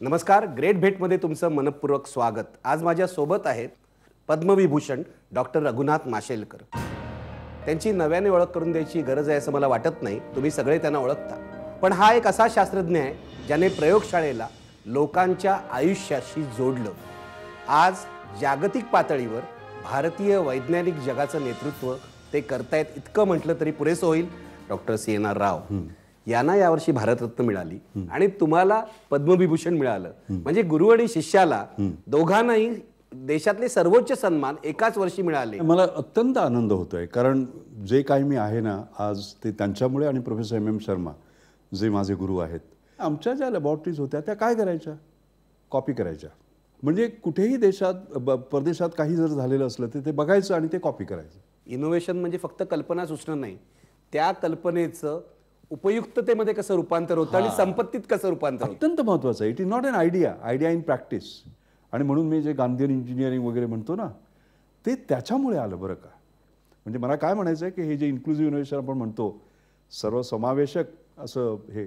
नमस्कार, ग्रेट भेटमध्ये तुमचं मनपूर्वक स्वागत. आज माझ्या सोबत आहेत पद्मविभूषण डॉक्टर रघुनाथ माशेलकर. त्यांची नव्याने ओळख करून द्यायची गरज आहे असं मला वाटत नाही, तुम्ही सगळे त्यांना ओळखता. पण हा एक असा शास्त्रज्ञ आहे ज्याने प्रयोगशाळेला लोकांच्या आयुष्याशी जोडलं. आज जागतिक पातळीवर भारतीय वैज्ञानिक जगाचं नेतृत्व ते करतायत इतकं म्हटलं तरी पुरेसं होईल. डॉक्टर CNR राव यांना यावर्षी भारतरत्न मिळाली आणि तुम्हाला पद्मविभूषण मिळालं. म्हणजे गुरु आणि शिष्याला दोघांनाही देशातले सर्वोच्च सन्मान एकाच वर्षी मिळाले. मला अत्यंत आनंद होतोय, कारण जे काही मी आहे ना आज ते त्यांच्यामुळे आणि प्रोफेसर MM शर्मा जे माझे गुरु आहेत. आमच्या ज्या लॅबॉरेटरीज होत्या त्या काय करायच्या, कॉपी करायच्या. म्हणजे कुठेही देशात परदेशात काही जर झालेलं असलं तर ते बघायचं आणि ते कॉपी करायचं. इनोव्हेशन म्हणजे फक्त कल्पना सुचणं नाही, त्या कल्पनेचं उपयुक्ततेमध्ये कसं रूपांतर होतं आणि संपत्तीत कसं रूपांतर होतं, अत्यंत महत्त्वाचं आहे. It is not an idea, idea in practice. आणि म्हणून मी जे गांधीयन इंजिनिअरिंग वगैरे म्हणतो ना ते त्याच्यामुळे आलं बरं का. म्हणजे मला काय म्हणायचं आहे की हे जे इन्क्लुझिव्ह इनोव्हेशन आपण म्हणतो, सर्वसमावेशक असं हे,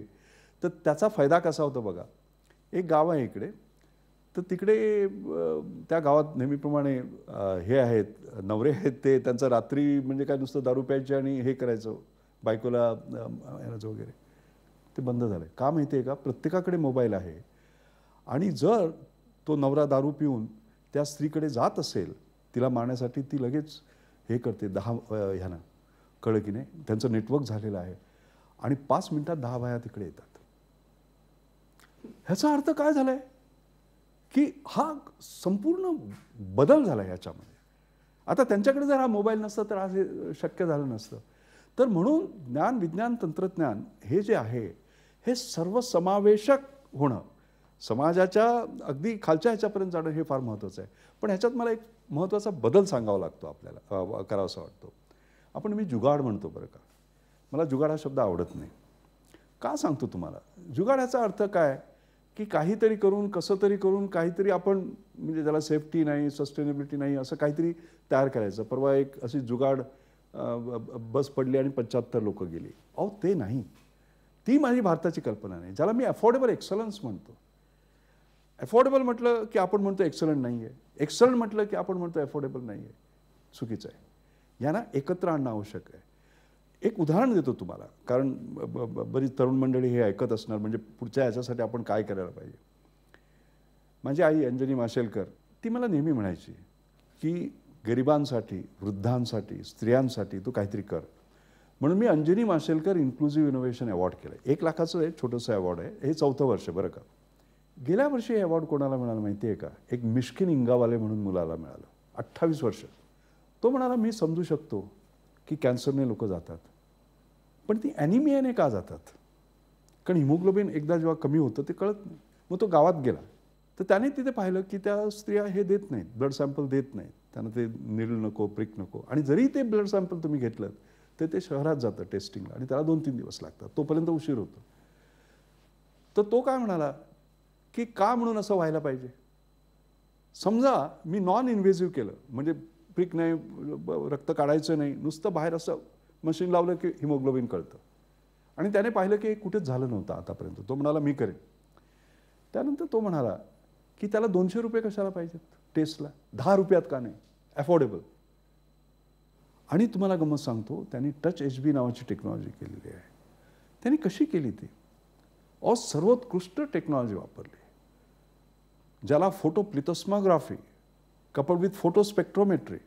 तर त्याचा फायदा कसा होतो बघा. एक गाव आहे इकडे, तर तिकडे त्या गावात नेहमीप्रमाणे हे आहेत नवरे आहेत, ते त्यांचं रात्री म्हणजे काय नुसतं दारू प्यायचे आणि हे करायचं बायकोला येण्याचं वगैरे, ते बंद झालं आहे. का माहिती आहे का, प्रत्येकाकडे मोबाईल आहे. आणि जर तो नवरा दारू पिऊन त्या स्त्रीकडे जात असेल तिला मारण्यासाठी, ती लगेच हे करते 10 ह्यानं कळलं की नाही, त्यांचं नेटवर्क झालेलं आहे आणि 5 मिनिटात 10 बाया तिकडे येतात. ह्याचा अर्थ काय झाला आहे की हा संपूर्ण बदल झाला आहे याच्यामध्ये. आता त्यांच्याकडे जर हा मोबाईल नसता तर आज हे शक्य झालं नसतं. तर म्हणून ज्ञान, विज्ञान, तंत्रज्ञान हे जे आहे हे सर्वसमावेशक होणं, समाजाच्या अगदी खालच्या ह्याच्यापर्यंत जाणं हे फार महत्त्वाचं आहे. पण ह्याच्यात मला एक महत्त्वाचा बदल सांगावा लागतो, आपल्याला करावासा वाटतो. आपण मी जुगाड म्हणतो बरं का. मला जुगाड हा शब्द आवडत नाही. का सांगतो तुम्हाला. जुगाडाचा अर्थ काय की काहीतरी करून, कसं तरी करून काहीतरी आपण, म्हणजे त्याला सेफ्टी नाही, सस्टेनेबिलिटी नाही, असं काहीतरी तयार करायचं. परवा एक अशी जुगाड बस पडली आणि 75 लोक गेली. अहो ते नाही, ती माझी भारताची कल्पना नाही, ज्याला मी अफोर्डेबल एक्सलन्स म्हणतो. अफोर्डेबल म्हटलं की आपण म्हणतो एक्सलंट नाही आहे, एक्सलंट म्हटलं की आपण म्हणतो अफोर्डेबल नाही आहे. चुकीचं आहे. यांना एकत्र आणणं आवश्यक आहे. एक उदाहरण देतो तुम्हाला, कारण बरीच तरुण मंडळी हे ऐकत असणार, म्हणजे पुढच्या याच्यासाठी आपण काय करायला पाहिजे. माझी आई अंजनी माशेलकर ती मला नेहमी म्हणायची की गरिबांसाठी, वृद्धांसाठी, स्त्रियांसाठी तू काहीतरी कर. म्हणून मी Anjani Mashelkar inclusive innovation award केलं. 1 लाखाचं एक छोटंसं अवॉर्ड आहे. हे 4थं वर्ष बरं का. गेल्या वर्षी हे अवॉर्ड कोणाला मिळालं माहिती आहे का, एक मिश्किन इंगावाले म्हणून मुलाला मिळालं. 28 वर्ष. तो म्हणाला मी समजू शकतो की कॅन्सरने लोक जातात, पण ती ॲनिमियाने का जातात. कारण हिमोग्लोबिन एकदा जेव्हा कमी होतं ते कळत नाही. मग तो गावात गेला तर त्याने तिथे पाहिलं की त्या स्त्रिया हे देत नाहीत, ब्लड सॅम्पल देत नाहीत. त्यांना ते निडल नको, प्रिक नको. आणि जरी ते ब्लड सॅम्पल तुम्ही घेतलं तर ते शहरात जातं टेस्टिंगला आणि त्याला 2-3 दिवस लागतात, तोपर्यंत उशीर होतो. तर तो काय म्हणाला की का म्हणून असं व्हायला पाहिजे. समजा मी नॉन इन्व्हेसिव्ह केलं, म्हणजे प्रिक नाही, रक्त काढायचं नाही, नुसतं बाहेर असं मशीन लावलं की हिमोग्लोबिन कळतं. आणि त्याने पाहिलं की कुठेच झालं नव्हतं आतापर्यंत. तो म्हणाला मी करेन. त्यानंतर तो म्हणाला की त्याला 200 रुपये कशाला पाहिजेत टेस्टला, 10 रुपयात का नाही, अफोर्डेबल. आणि तुम्हाला गंमत सांगतो, त्यांनी टच HB नावाची टेक्नॉलॉजी केलेली आहे. त्यांनी कशी केली ती, सर्वोत्कृष्ट टेक्नॉलॉजी वापरली, ज्याला फोटोप्लिथोस्मोग्राफी coupled with photospectrometry,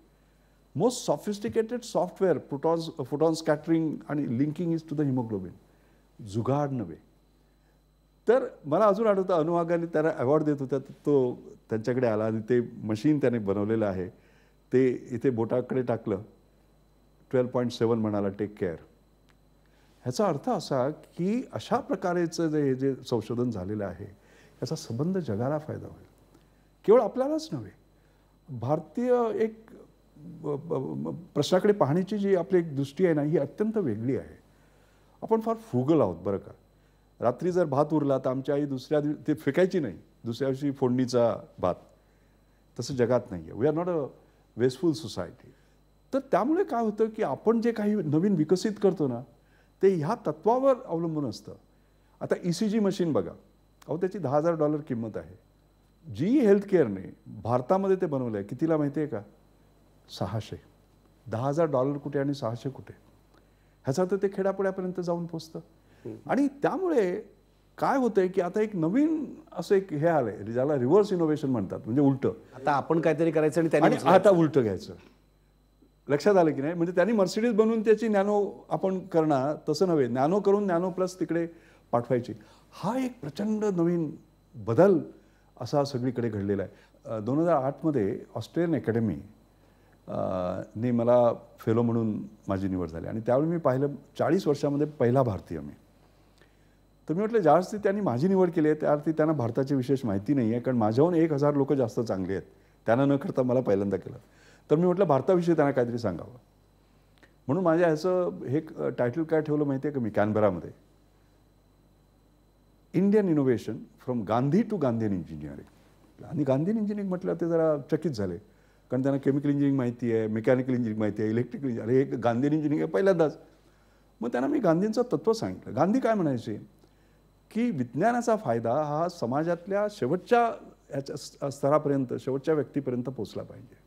most sophisticated software, photon scattering आणि linking is to the hemoglobin. जुगाड नव्हे. तर मला अजून आठवतं अनुवागाने त्याला अवॉर्ड देत होत्या, तो त्यांच्याकडे आला आणि ते मशीन त्याने बनवलेलं आहे ते इथे बोटाकडे टाकलं, 12.7 म्हणाला टेक केअर. ह्याचा अर्थ असा की अशा प्रकारेचं जे संशोधन झालेलं आहे याचा संबंध जगाला फायदा होईल, केवळ आपल्यालाच नव्हे. भारतीय एक प्रश्नाकडे पाहण्याची जी आपली एक दृष्टी आहे ना, ही अत्यंत वेगळी आहे. आपण फार फ्रुगल आहोत बरं का. रात्री जर भात उरला तर आमची आई दुसऱ्या दिवशी ते फेकायची नाही, दुसऱ्या दिवशी फोडणीचा भात. तसं जगात नाही आहे. We are not a wasteful society. तर त्यामुळे काय होतं की आपण जे काही नवीन विकसित करतो ना ते ह्या तत्वावर अवलंबून असतं. आता ECG मशीन बघा, अहो त्याची $10,000 किंमत आहे. जी हेल्थकेअरने भारतामध्ये ते बनवलं आहे कितीला माहिती आहे का? 600. $10,000 कुठे आणि 600 कुठे? ह्याचा अर्थ ते खेड्यापाड्यापर्यंत जाऊन पोचतं. आणि त्यामुळे काय होतंय की आता एक नवीन असं एक हे आलंय ज्याला रिव्हर्स इनोव्हेशन म्हणतात, म्हणजे उलटं. आता आपण काहीतरी करायचं आणि आणि त्यांनी आता उलटं घ्यायचं. लक्षात आलं की नाही? म्हणजे त्यांनी मर्सिडीज बनवून त्याची नॅनो आपण करणार, तसं नव्हे. नॅनो करून नॅनो प्लस तिकडे पाठवायची. हा एक प्रचंड नवीन बदल असा सगळीकडे घडलेला आहे. 2008 ऑस्ट्रेलियन अकॅडमी ने मला फेलो म्हणून माझी निवड झाली आणि त्यावेळी मी पाहिलं 40 वर्षामध्ये पहिला भारतीय मी. तर मी म्हटलं ज्यावेळेस त्यांनी माझी निवड केली आहे त्यावरती त्यांना भारताची विशेष माहिती नाही आहे, कारण माझ्याहून 1000 लोक जास्त चांगले आहेत. त्यांना न करता मला पहिल्यांदा केलं. तर मी म्हटलं भारताविषयी त्यांना काहीतरी सांगावं. म्हणून माझ्या ह्याचं हे टायटल काय ठेवलं माहिती आहे का मी कॅनबरामध्ये? Indian innovation from Gandhi to Gandhian engineering. आणि गांधीयन इंजिनिअरिंग म्हटलं ते जरा चकित झाले, कारण त्यांना केमिकल इंजिनिअरिंग माहिती आहे, मेकॅनिकल इंजिनिअरिंग माहिती आहे, इलेक्ट्रिकल इंजिनिअरिंग. अरे हे गांधीयन इंजिनिअरिंग आहे पहिल्यांदाच. मग त्यांना मी गांधींचं तत्त्व सांगितलं. गांधी काय म्हणायचे की विज्ञानाचा फायदा हा समाजातल्या शेवटच्या याच्या स्तरापर्यंत, शेवटच्या व्यक्तीपर्यंत पोचला पाहिजे.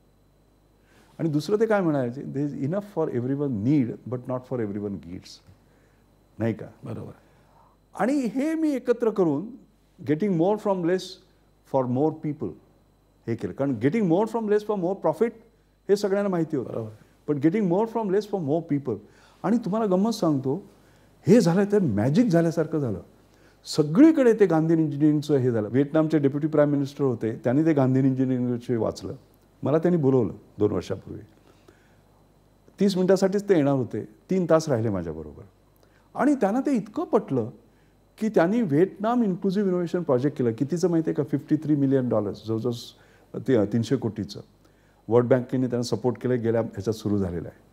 आणि दुसरं ते काय म्हणायचे, there is enough for everyone need but not for everyone greeds. नाही का? बरोबर. आणि हे मी एकत्र करून getting more from less for more people हे केलं. कारण getting more from less for more profit हे सगळ्यांना माहिती होतं, पण getting more from less for more people. आणि तुम्हाला गंमत सांगतो, हे झालं तर मॅजिक झाल्यासारखं झालं. सगळीकडे ते गांधीयन इंजिनिअरिंगचं हे झालं. व्हिएतनामचे डेप्युटी प्राईम मिनिस्टर होते, त्यांनी ते गांधीयन इंजिनिअरिंगचे वाचलं. मला त्यांनी बोलवलं 2 वर्षापूर्वी. 30 मिनिटासाठीच ते येणार होते. 3 तास राहिले माझ्याबरोबर. आणि त्यांना ते इतकं पटलं की त्यांनी व्हिएतनाम इन्क्लुझिव्ह इनोव्हेशन प्रोजेक्ट केलं. कितीचं माहिती आहे का? $53 मिलियन, जवळजवळ 300 कोटीचं. वर्ल्ड बँकेने त्यांना सपोर्ट केलं, गेल्या ह्याच्यात सुरू झालेलं आहे.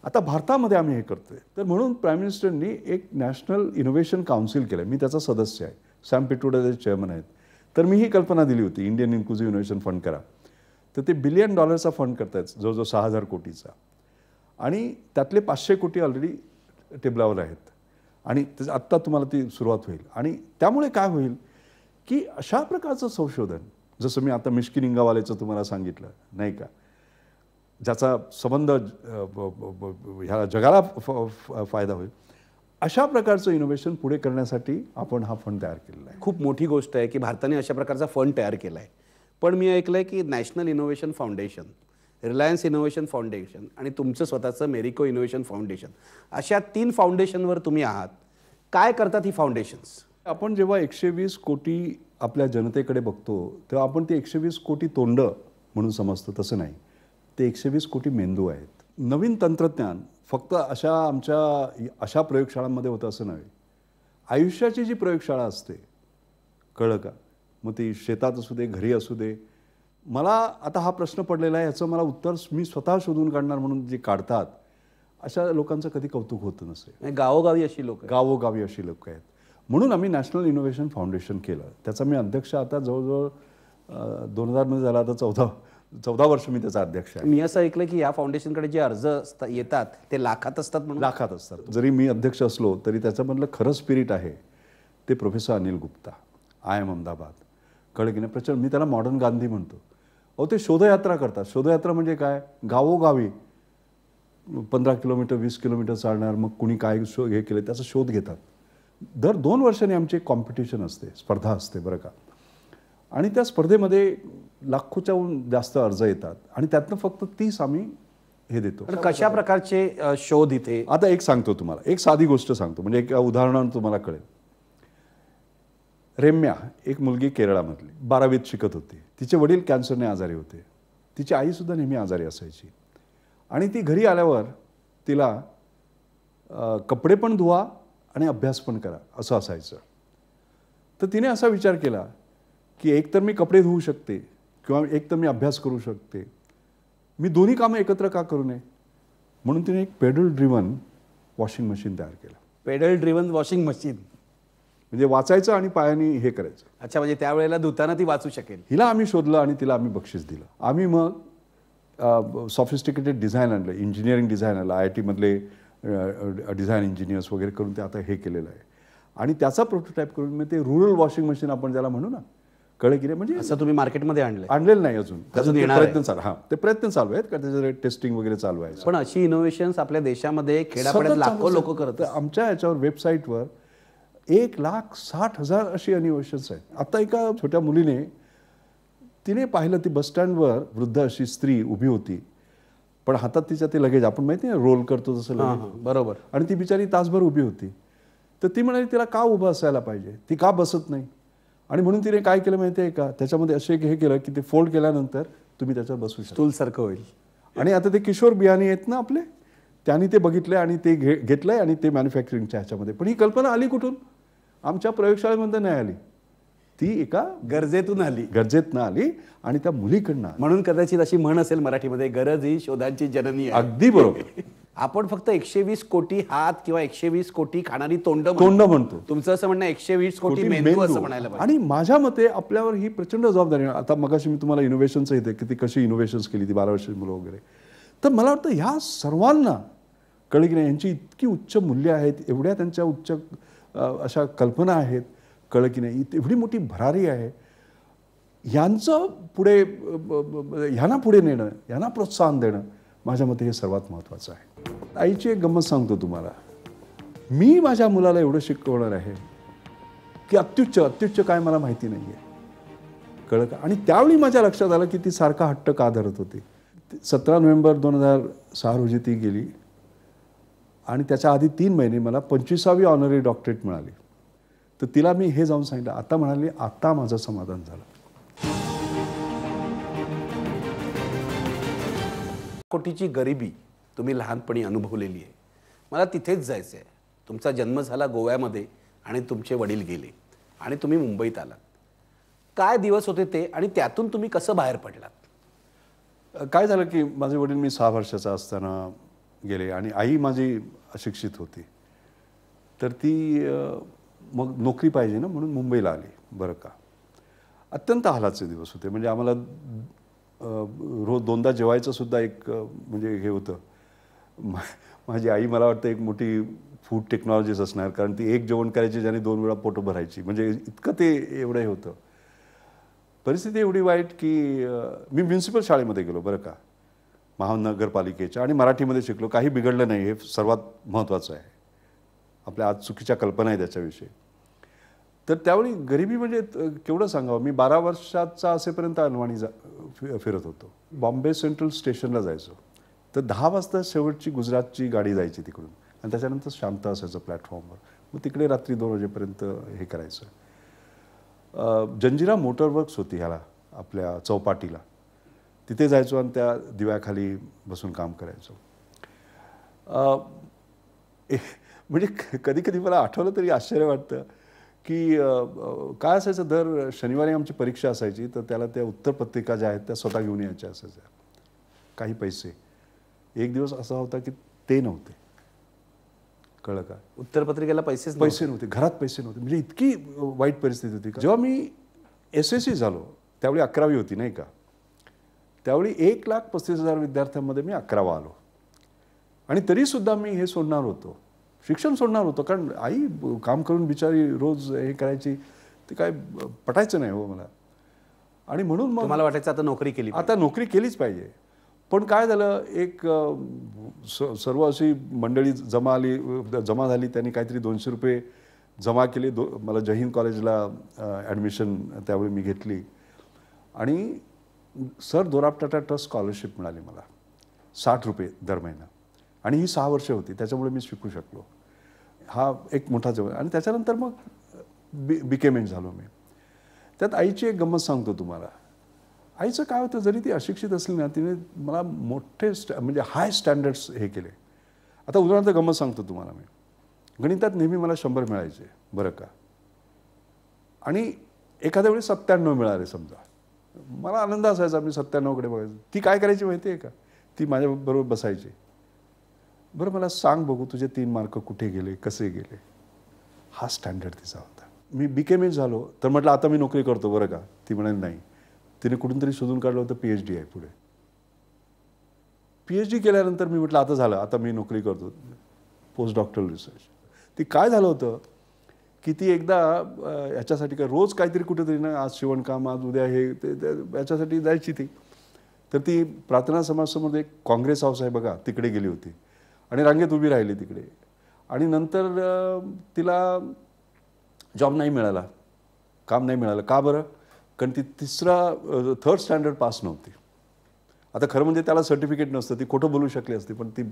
आता भारतामध्ये आम्ही हे करतोय. तर म्हणून प्राईम मिनिस्टरनी एक नॅशनल इनोव्हेशन काउन्सिल केलं. मी त्याचा सदस्य आहे. सॅम पिट्रोडा चेअरमन आहेत. तर मी ही कल्पना दिली होती, इंडियन इन्क्लुझिव्ह इनोव्हेशन फंड करा. तर ते $1 बिलियन फंड करतायत, जवळजवळ 6,000 कोटीचा. आणि त्यातले 500 कोटी ऑलरेडी टेबलावर आहेत. आणि आत्ता तुम्हाला ती सुरुवात होईल. आणि त्यामुळे काय होईल की अशा प्रकारचं संशोधन, जसं मी आता मिश्किन इंगावालेचं तुम्हाला सांगितलं नाही का, ज्याचा संबंध ह्या जगाला फायदा होईल, अशा प्रकारचं इनोव्हेशन पुढे करण्यासाठी आपण हा फंड तयार केलेला आहे. खूप मोठी गोष्ट आहे की भारताने अशा प्रकारचा फंड तयार केला आहे. पण मी ऐकलंय की national innovation foundation, Reliance innovation foundation आणि तुमचं स्वतःचं मेरिको इनोव्हेशन फाउंडेशन, अशा 3 फाउंडेशनवर तुम्ही आहात. काय करतात ही फाउंडेशन्स? आपण जेव्हा 120 कोटी आपल्या जनतेकडे बघतो तेव्हा आपण ते 120 कोटी तोंड म्हणून समजतो. तसं नाही, ते 120 कोटी मेंदू आहेत. नवीन तंत्रज्ञान फक्त अशा प्रयोगशाळांमध्ये होतं असं नव्हे. आयुष्याची जी प्रयोगशाळा असते, कळलं का? मग ती शेतात असू दे, घरी असू दे. मला आता हा प्रश्न पडलेला आहे, याचं मला उत्तर मी स्वतः शोधून काढणार म्हणून जे काढतात अशा लोकांचं कधी कौतुक होतं नसेल. गावोगावी अशी लोक, गावोगावी अशी लोक आहेत. म्हणून आम्ही नॅशनल इनोव्हेशन फाउंडेशन केलं. त्याचा मी अध्यक्ष आता जवळजवळ 2000 मध्ये झाला, आता 14 वर्ष मी त्याचा अध्यक्ष आहे. मी असं ऐकलं की या फाउंडेशनकडे जे अर्ज येतात ते लाखात असतात. म्हणून लाखात असतात. जरी मी अध्यक्ष असलो तरी त्याच्यामधलं खरं स्पिरिट आहे ते प्रोफेसर अनिल गुप्ता, IIM अहमदाबाद. कळलं की नाही? प्रचंड. मी त्याला मॉडर्न गांधी म्हणतो. अहो ते शोधयात्रा करतात. शोधयात्रा म्हणजे काय? गावोगावी 15 किलोमीटर 20 किलोमीटर चालणार, मग कुणी काय हे केलं त्याचा शोध घेतात. दर 2 वर्षांनी आमची एक कॉम्पिटिशन असते, स्पर्धा असते बरं का. आणि त्या स्पर्धेमध्ये लाखोच्याहून जास्त अर्ज येतात आणि त्यातनं फक्त 30 आम्ही हे देतो. कशा प्रकारचे शोध इथे? आता एक सांगतो तुम्हाला, एक साधी गोष्ट सांगतो, म्हणजे एक उदाहरणानं तुम्हाला कळेल. रेम्या एक मुलगी केरळामधली 12वीत शिकत होती. तिचे वडील कॅन्सरने आजारी होते. तिची आईसुद्धा नेहमी आजारी असायची. आणि ती घरी आल्यावर तिला कपडे पण धुवा आणि अभ्यास पण करा असं असायचं. तर तिने असा विचार केला की एक तर मी कपडे धुवू शकते किंवा एक तर मी अभ्यास करू शकते, मी दोन्ही कामं एकत्र का करू नये? म्हणून तिने एक पेडल ड्रिव्हन वॉशिंग मशीन तयार केलं. पेडल ड्रिव्हन वॉशिंग मशीन म्हणजे वाचायचं आणि पायाने हे करायचं. अच्छा, म्हणजे त्यावेळेला धुताना ती वाचू शकेल. हिला आम्ही शोधलं आणि तिला आम्ही बक्षीस दिलं. आम्ही मग सॉफिस्टिकेटेड डिझाईन आणलं, इंजिनिअरिंग डिझाईन आणलं, IIT मधले डिझाईन इंजिनियर्स वगैरे करून ते आता हे केलेलं आहे. आणि त्याचा प्रोटोटाईप करून मी ते रुरल वॉशिंग मशीन आपण ज्याला म्हणू ना, कळलं की नाही, म्हणजे असं तुम्ही मार्केटमध्ये आणलंय? आणलेलं नाही अजून, अजून ते येणार प्रयत्न चालू, हां ते प्रयत्न चालू आहेत का त्याच्यावर टेस्टिंग वगैरे चालू आहे. पण अशी इनोव्हेशन्स आपल्या देशामध्ये खेड्यापाड्यात लाखो लोक करत तर आमच्या ह्याच्यावर वेबसाईटवर 1,60,000 अशी इनोव्हेशन्स आहेत. आता एका छोट्या मुलीने तिने पाहिलं, ती बसस्टँडवर वृद्ध अशी स्त्री उभी होती, पण हातात तिच्या ते लगेज आपण माहिती आहे रोल करतो तसं लगेज, बरोबर. आणि ती बिचारी तासभर उभी होती. तर ती म्हणाली तिला का उभं असायला पाहिजे, ती का बसत नाही. आणि म्हणून तिने काय केलं माहिती आहे का, त्याच्यामध्ये असे हे केलं की ते फोल्ड केल्यानंतर तुम्ही त्याच्यावर बसू शकता, स्टूलसारखं होईल. आणि आता ते किशोर बियाणे आहेत ना आपले, त्यांनी ते बघितले आणि ते घेतलंय आणि ते मॅन्युफॅक्चरिंगच्या ह्याच्यामध्ये. पण ही कल्पना आली कुठून? आमच्या प्रयोगशाळेमध्ये नाही आली, ती एका गरजेतून आली, गरजेतनं आली आणि त्या मुलीकडनं. म्हणून कदाचित अशी म्हण असेल मराठीमध्ये, गरज ही शोधांची जननी आहे. अगदी बरोबर. आपण फक्त 120 कोटी हात किंवा 120 कोटी खाणारी तोंड म्हणतो. तुमचं असं म्हणणं 120 कोटी मेंदू असं म्हणायला पाहिजे. आणि माझ्या मते आपल्यावर ही प्रचंड जबाबदारी आहे. आता मगाशी मी तुम्हाला इनोव्हेशनचं येते की ती कशी इनोव्हेशन्स केली ती 12 वर्षाची मुलं वगैरे. तर मला वाटतं ह्या सर्वांना कळलं की नाही, यांची इतकी उच्च मूल्य आहेत, एवढ्या त्यांच्या उच्च अशा कल्पना आहेत, कळलं की नाही, एवढी मोठी भरारी आहे, ह्यांचं पुढे ह्यांना पुढे नेणं, ह्यांना प्रोत्साहन देणं माझ्या मते हे सर्वात महत्त्वाचं आहे. आईची एक गंमत सांगतो तुम्हाला. मी माझ्या मुलाला एवढं शिकवणार आहे की अत्युच्च काय मला माहिती नाही आहे, कळलं का. आणि त्यावेळी माझ्या लक्षात आलं की ती सारखा हट्ट का धरत होती. 17 नोव्हेंबर 2006 रोजी ती गेली आणि त्याच्या आधी 3 महिने मला 25वी ऑनररी डॉक्टरेट मिळाली. तर तिला मी हे जाऊन सांगितलं, आता म्हणाली आता माझं समाधान झालं. कोटीची गरिबी तुम्ही लहानपणी अनुभवलेली आहे. मला तिथेच जायचं आहे. तुमचा जन्म झाला गोव्यामध्ये आणि तुमचे वडील गेले आणि तुम्ही मुंबईत आलात. काय दिवस होते ते आणि त्यातून तुम्ही कसं बाहेर पडलात? काय झालं की माझे वडील मी 6 वर्षाचा असताना गेले आणि आई माझी अशिक्षित होती. तर ती मग नोकरी पाहिजे ना म्हणून मुंबईला आली. बरं का, अत्यंत हालाचे दिवस होते. म्हणजे आम्हाला रोज 2दा जेवायचं सुद्धा एक म्हणजे हे होतं. माझी आई मला वाटतं एक मोठी फूड टेक्नॉलॉजीच असणार, कारण ती एक जेवण करायची ज्याने 2 वेळा पोटं भरायची. म्हणजे इतकं ते एवढं हे होतं. परिस्थिती एवढी वाईट की मी म्युन्सिपल शाळेमध्ये गेलो बरं का, महानगरपालिकेच्या, आणि मराठीमध्ये शिकलो. काही बिघडलं नाही, हे सर्वात महत्त्वाचं आहे. आपल्या आज चुकीच्या कल्पना आहे त्याच्याविषयी. तर त्यावेळी गरिबी म्हणजे केवढं सांगावं. मी 12 वर्षाचा असेपर्यंत अनवाणी फिरत होतो. बॉम्बे सेंट्रल स्टेशनला जायचो. तर 10 वाजता शेवटची गुजरातची गाडी जायची तिकडून आणि त्याच्यानंतर शांत असायचं प्लॅटफॉर्मवर. मग तिकडे रात्री 2 वाजेपर्यंत हे करायचं. जंजिरा मोटर वर्क्स होती ह्याला आपल्या चौपाटीला, तिथे जायचो आणि त्या दिव्याखाली बसून काम करायचो. म्हणजे कधी कधी मला आठवलं तरी आश्चर्य वाटतं की काय असायचं, दर शनिवारी आमची परीक्षा असायची, तर त्याला त्या उत्तरपत्रिका ज्या आहेत त्या स्वतः घेऊन यायच्या असायच्या. काही पैसे. एक दिवस असा होता की ते नव्हते, कळलं का. उत्तरपत्रिकेला पैसे नव्हते, घरात पैसे नव्हते. म्हणजे इतकी वाईट परिस्थिती होती. जेव्हा मी SSC झालो त्यावेळी 11वी होती नाही का, त्यावेळी 1,35,000 विद्यार्थ्यांमध्ये मी 11वा आलो. आणि तरीसुद्धा मी हे सोडणार होतो, शिक्षण सोडणार होतो, कारण आई काम करून बिचारी रोज हे करायची, ते काय पटायचं नाही हो मला. आणि म्हणून मग मला वाटायचं आता नोकरी केली, आता नोकरी केलीच पाहिजे. पण काय झालं, एक सर्व अशी मंडळी जमा झाली. त्यांनी काहीतरी 200 रुपये जमा केले. मला जय हिंद कॉलेजला ॲडमिशन त्यावेळी मी घेतली आणि sir Dorab Tata trust scholarship मिळाली मला, 60 रुपये दर महिना. आणि ही 6 वर्ष होती, त्याच्यामुळे मी शिकू शकलो. हा एक मोठा जवळ. आणि त्याच्यानंतर मग बिकेमेंट झालो मी. त्यात आईची एक गंमत सांगतो तुम्हाला. आईचं काय होतं, जरी ती अशिक्षित असली ना, तिने मला मोठे म्हणजे हाय स्टँडर्ड्स हे केले. आता उदाहरणार्थ गंमत सांगतो तुम्हाला. मी गणितात नेहमी मला 100 मिळायचे बरं का, आणि एखाद्या वेळी 97 मिळाले समजा. मला आनंद असायचा, मी 97कडे बघायचो. ती काय करायची माहिती आहे का, ती माझ्याबरोबर बसायची. बरं मला सांग बघू, तुझे 3 मार्क कुठे गेले, कसे गेले. हा स्टँडर्ड तिचा होता. मी बिकेमेंट झालो तर म्हटलं आता मी नोकरी करतो बरं का. ती म्हणाली नाही. तिने कुठून तरी शोधून काढलं होतं PhD आहे पुढे. PhD केल्यानंतर मी म्हटलं आता झालं, आता मी नोकरी करतो, पोस्ट डॉक्टरल रिसर्च. ती काय झालं होतं किती एकदा याच्यासाठी काय रोज काहीतरी कुठेतरी ना, आज शिवणकाम, आज उद्या हे याच्यासाठी जायची ती. तर ती प्रार्थना समाजासमोर एक काँग्रेस हाऊस आहे बघा, तिकडे गेली होती आणि रांगेत उभी राहिली तिकडे. आणि नंतर तिला जॉब नाही मिळाला, काम नाही मिळालं. का बरं? कारण ती थर्ड स्टँडर्ड पास नव्हती. आता खरं म्हणजे त्याला सर्टिफिकेट नसतं, ती खोटं बोलू शकली असती, पण ती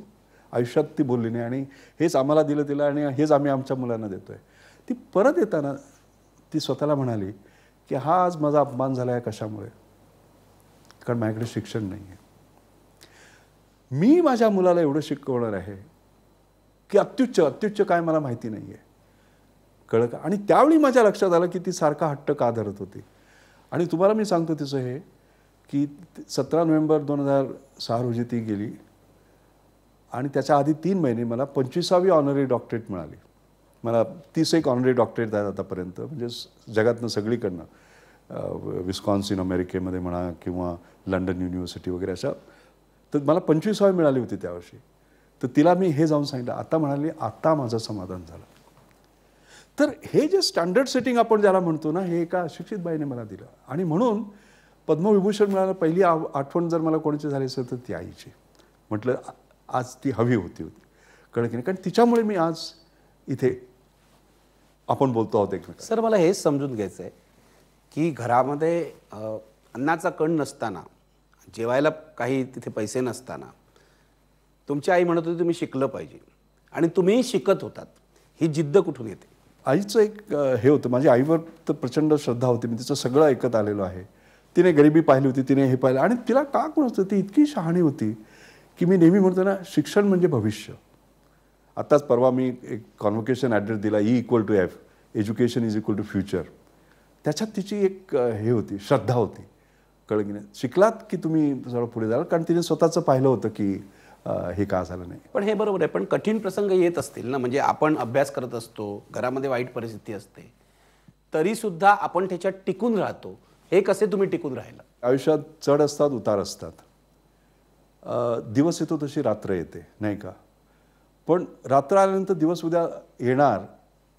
आयुष्यात ती बोलली नाही. आणि हेच आम्हाला दिलं तिला आणि हेच आम्ही आमच्या मुलांना देतो आहे. ती परत येताना ती स्वतःला म्हणाली की हा आज माझा अपमान झाला आहे. कशामुळे? कारण माझ्याकडे शिक्षण नाही आहे. मी माझ्या मुलाला एवढं शिकवणार आहे की अत्युच्च काय मला माहिती नाही आहे. कळलं का? आणि त्यावेळी माझ्या लक्षात आलं की ती सारखा हट्ट का धरत होती. आणि तुम्हाला मी सांगतो तिचं हे की 17 नोव्हेंबर 2006 रोजी ती गेली आणि त्याच्या आधी 3 महिने मला 25वी ऑनररी डॉक्टरेट मिळाली. मला 31 ऑनररी डॉक्टरेट आहेत आतापर्यंत, म्हणजे जगातनं सगळीकडनं, विस्कॉन्सिन अमेरिकेमध्ये म्हणा किंवा लंडन युनिव्हर्सिटी वगैरे अशा. तर मला 25वी मिळाली होती त्यावर्षी. तर तिला मी हे जाऊन सांगितलं. आता म्हणाली आता माझं समाधान झालं. तर हे जे स्टँडर्ड सेटिंग आपण ज्याला म्हणतो ना, हे एका अशिक्षित बाईने मला दिलं. आणि म्हणून पद्मविभूषण मिळालं. पहिली आठवण जर मला कोणाची झाली असेल तर ती आईची. म्हटलं आज ती हवी होती. कळलं की नाही? कारण तिच्यामुळे मी आज इथे आपण बोलतो आहोत एकमेकांना. सर, मला हेच समजून घ्यायचं आहे की घरामध्ये अन्नाचा कण नसताना, जेवायला काही तिथे पैसे नसताना तुमची आई म्हणत होती तुम्ही शिकलं पाहिजे आणि तुम्हीही शिकत होतात. ही जिद्द कुठून येते? आईचं एक हे होतं. माझी आईवर तर प्रचंड श्रद्धा होती. मी तिचं सगळं ऐकत आलेलो आहे. तिने गरिबी पाहिली होती, तिने हे पाहिलं. आणि तिला का कोण असतं, ती इतकी शहाणी होती की मी नेहमी म्हणतो ना, शिक्षण म्हणजे भविष्य. आत्ताच परवा मी एक कॉन्व्होकेशन ॲड्रेस दिला, E=F, एज्युकेशन = फ्युचर. त्याच्यात तिची एक हे होती, श्रद्धा होती. कळलं की नाही? शिकलात की तुम्ही सगळं पुढे जाल. कारण तिने स्वतःचं पाहिलं होतं की हे का झालं नाही. पण हे बरोबर आहे. पण कठीण प्रसंग येत असतील ना, म्हणजे आपण अभ्यास करत असतो, घरामध्ये वाईट परिस्थिती असते, तरी सुद्धा आपण त्याच्यात टिकून राहतो. हे कसे तुम्ही टिकून राहिला? आयुष्यात चढ असतात, उतार असतात. दिवस येतो तशी रात्र येते, नाही का? पण रात्र आल्यानंतर दिवस उद्या येणार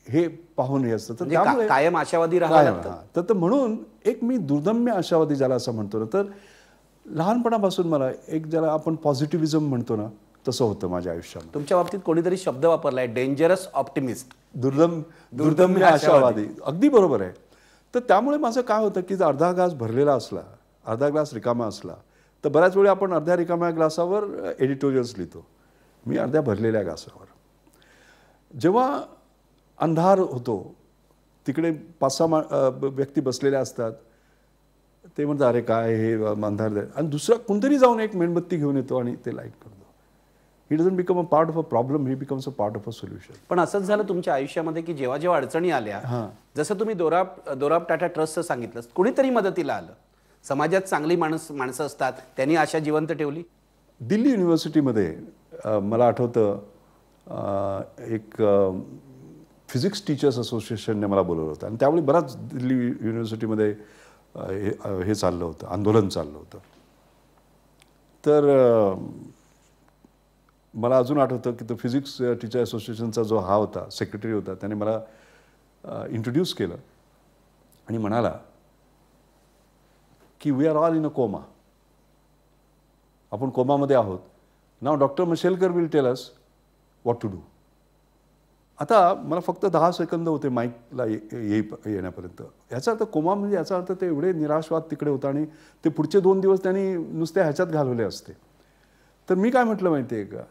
हे पाहून हे असतं. तर त्यामुळे कायम आशावादी राहावं लागतं. तर म्हणून एक मी दुर्दम्य आशावादी ज्याला असं म्हणतो ना, तर लहानपणापासून मला एक ज्याला आपण पॉझिटिव्हिजम म्हणतो ना, तसं होतं माझ्या आयुष्यात. तुमच्या बाबतीत कोणीतरी शब्द वापरलाय, डेंजरस ऑप्टिमिस्ट. दुर्दम्य आशावादी. अगदी बरोबर आहे. तर त्यामुळे माझं काय होतं की जर अर्धा ग्लास भरलेला असला, अर्धा ग्लास रिकामा असला, तर बऱ्याच वेळी आपण अर्ध्या रिकाम्या ग्लासावर एडिटोरियल्स लिहितो. मी अर्ध्या भरलेल्या ग्लासावर. जेव्हा अंधार होतो, तिकडे 5-6 व्यक्ती बसलेल्या असतात. ते म्हणतात अरे काय हे अंधार आहे. आणि दुसरा कोणतरी जाऊन एक मेणबत्ती घेऊन येतो आणि ते लाईट करतो. He doesn't become a part of a problem, he becomes a part of a solution. पण असंच झालं तुमच्या आयुष्यामध्ये की जेव्हा जेव्हा अडचणी आल्या, जसं तुम्ही दोराब टाटा ट्रस्टचं सांगितलं, कुणीतरी मदतीला आलं. समाजात चांगली माणसं असतात, त्यांनी आशा जिवंत ठेवली. दिल्ली युनिव्हर्सिटीमध्ये मला आठवतं एक फिजिक्स टीचर्स असोसिएशनने मला बोलवलं होतं. आणि त्यावेळी बराच दिल्ली युनिव्हर्सिटीमध्ये हे चाललं होतं, आंदोलन चाललं होतं. तर मला अजून आठवतं की तो फिजिक्स टीचर असोसिएशनचा जो हा होता, सेक्रेटरी होता, त्याने मला इंट्रोड्यूस केलं आणि म्हणाला की we are all in a coma. आपण कोमामध्ये आहोत. नाव doctor Mashelkar will tell us what to do. आता मला फक्त 10 सेकंद होते माईकला येण्यापर्यंत. याचा अर्थ कोमा म्हणजे याचा अर्थ ते एवढे निराशवाद तिकडे होता आणि ते पुढचे 2 दिवस त्यांनी नुसत्या ह्याच्यात घालवले असते. तर मी काय म्हटलं माहिती आहे का,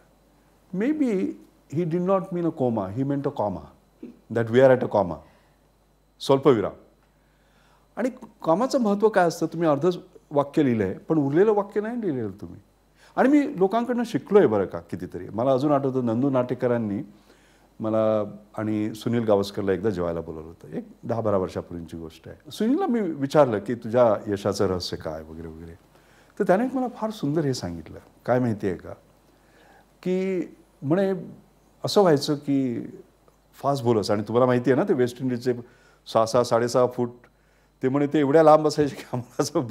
maybe he did not mean a coma, he meant a comma, that we are at a comma, स्वल्पविराम. आणि कॉमाचं महत्त्व काय असतं, तुम्ही अर्धच वाक्य लिहिलं आहे पण उरलेलं वाक्य नाही लिहिलेलं तुम्ही. आणि मी लोकांकडनं शिकलो आहे बरं का कितीतरी. मला अजून आठवतं नंदू नाटेकरांनी मला आणि सुनील गावस्करला एकदा जेवायला बोलवलं होतं. एक 10-12 वर्षापूर्वीची गोष्ट आहे. सुनीलला मी विचारलं की तुझ्या यशाचं रहस्य काय वगैरे वगैरे. तर त्याने एक मला फार सुंदर हे सांगितलं. काय माहिती आहे का, की म्हणे असं व्हायचं की फास्ट बॉलर्स, आणि तुम्हाला माहिती आहे ना ते वेस्ट इंडिजचे 6-6-6.5 फूट, ते म्हणे ते एवढ्या लांब असायचे की आम्हाला असं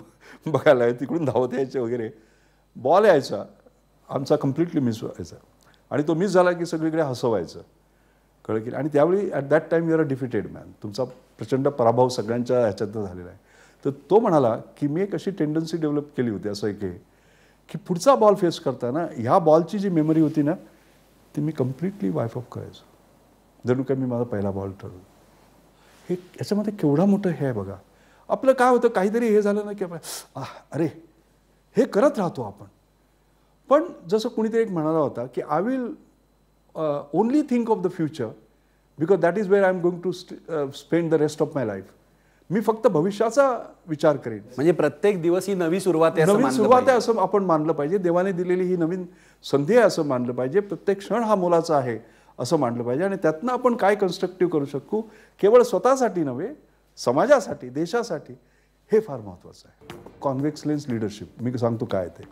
बघायला तिकडून धावत यायचे वगैरे. बॉल यायचा आमचा कम्प्लिटली मिस व्हायचा आणि तो मिस झाला की सगळीकडे हसवायचं. कळलं की. आणि त्यावेळी at that time you are a defeated man, तुमचा प्रचंड पराभव सगळ्यांच्या ह्याच्यातनं झालेला आहे. तर तो म्हणाला की मी एक अशी टेंडन्सी डेव्हलप केली होती असं एक की पुढचा बॉल फेस करताना ह्या बॉलची जी मेमरी होती ना ती मी कम्प्लिटली वाईफ ऑफ करायचो, जणू काय मी माझा पहिला बॉल ठरवलं. हे याच्यामध्ये केवढा मोठं हे आहे बघा. आपलं काय होतं, काहीतरी हे झालं ना की आपण अरे हे करत राहतो आपण. पण जसं कुणीतरी एक म्हणाला होता की I will only think of the future because that is where I am going to spend the rest of my life. मी फक्त भविष्याचा विचार करेन. म्हणजे प्रत्येक दिवस ही नवी सुरुवात आहे, नवीन सुरुवात आहे असं आपण मानलं पाहिजे. देवाने दिलेली ही नवीन संधी आहे असं मानलं पाहिजे. प्रत्येक क्षण हा मोलाचा आहे असं मानलं पाहिजे. आणि त्यातनं आपण काय कन्स्ट्रक्टिव्ह करू शकू, केवळ स्वतःसाठी नव्हे, समाजासाठी, देशासाठी, हे फार महत्त्वाचं आहे. कॉन्व्हेक्स लेन्स लिडरशिप मी सांगतो काय ते.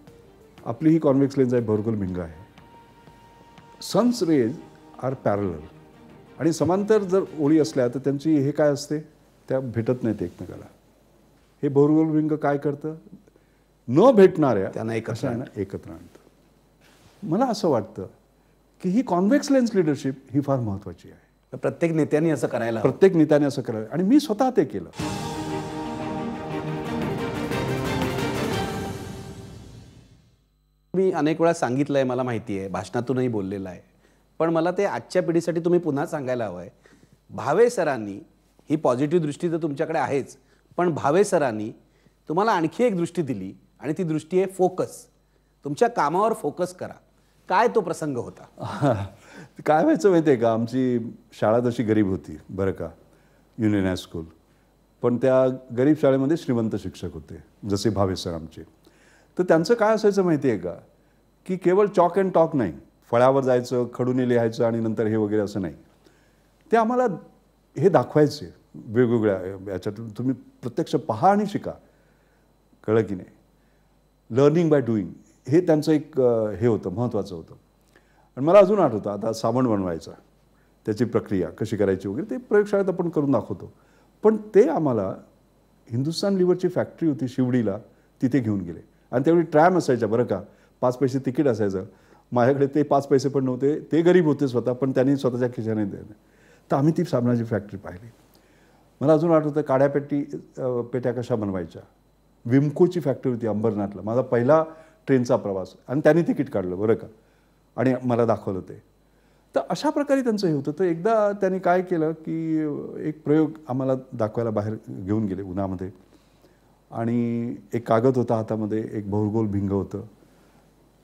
आपली ही कॉन्व्हेक्स लेन्स आहे, भोरगोल भिंग आहे. सन्स रेज आर पॅरलल, आणि समांतर जर ओळी असल्या तर त्यांची हे काय असते, त्या भेटत नाहीत एकमेकाला. हे भोरगोल भिंग काय करतं, न भेटणाऱ्या त्यांना एकत्र आणतं. मला असं वाटतं की ही कॉन्व्हेक्स लेन्स लिडरशिप ही फार महत्त्वाची आहे. प्रत्येक नेत्यांनी असं करायला हवं. प्रत्येक नेत्याने असं करावं, आणि मी स्वतः ते केलं. मी अनेक वेळा सांगितलंय, मला माहिती आहे, भाषणातूनही बोललेलं आहे, पण मला ते आजच्या पिढीसाठी तुम्ही पुन्हा सांगायला हवं आहे. भावे सरांनी ही पॉझिटिव्ह दृष्टी तर तुमच्याकडे आहेच, पण भावे सरांनी तुम्हाला आणखी एक दृष्टी दिली, आणि ती दृष्टी आहे फोकस. तुमच्या कामावर फोकस करा. काय तो प्रसंग होता? काय व्हायचं माहिती आहे का, आमची शाळा तशी गरीब होती बरं का, युनियन हायस्कूल. पण त्या गरीब शाळेमध्ये श्रीमंत शिक्षक होते, जसे भावे सर आमचे. तर त्यांचं काय असायचं माहिती आहे का, की केवळ चॉक अँड टॉक नाही, फळ्यावर जायचं, खडूने लिहायचं आणि नंतर हे वगैरे असं नाही. ते आम्हाला हे दाखवायचे वेगवेगळ्या याच्यातून, तुम्ही प्रत्यक्ष पहा आणि शिका. कळलं की नाही. लर्निंग बाय डुईंग हे त्यांचं एक हे होतं, महत्त्वाचं होतं. आणि मला अजून आठवतं, आता साबण बनवायचा, त्याची प्रक्रिया कशी करायची वगैरे ते प्रयोगशाळेत आपण करून दाखवतो. पण ते आम्हाला हिंदुस्तान लिव्हरची फॅक्टरी होती शिवडीला, तिथे घेऊन गेले. आणि त्यावेळी ट्रॅम असायच्या बरं का, 5 पैसे तिकीट असायचं. माझ्याकडे ते 5 पैसे पण नव्हते, ते गरीब होते स्वतः, पण त्यांनी स्वतःच्या खिशाने दिले. तर आम्ही ती साबणाची फॅक्टरी पाहिली. मला अजून आठवतं काड्या पेट्या कशा बनवायच्या. विमकोची फॅक्टरी होती अंबरनाथला. माझा पहिला ट्रेनचा प्रवास, आणि त्यांनी तिकीट काढलं बरं का, आणि मला दाखवलं ते. तर अशा प्रकारे त्यांचं हे होतं. तर एकदा त्यांनी काय केलं की एक प्रयोग आम्हाला दाखवायला बाहेर घेऊन गेले उन्हामध्ये, आणि एक कागद होता हातामध्ये, एक भोरगोल भिंग होतं,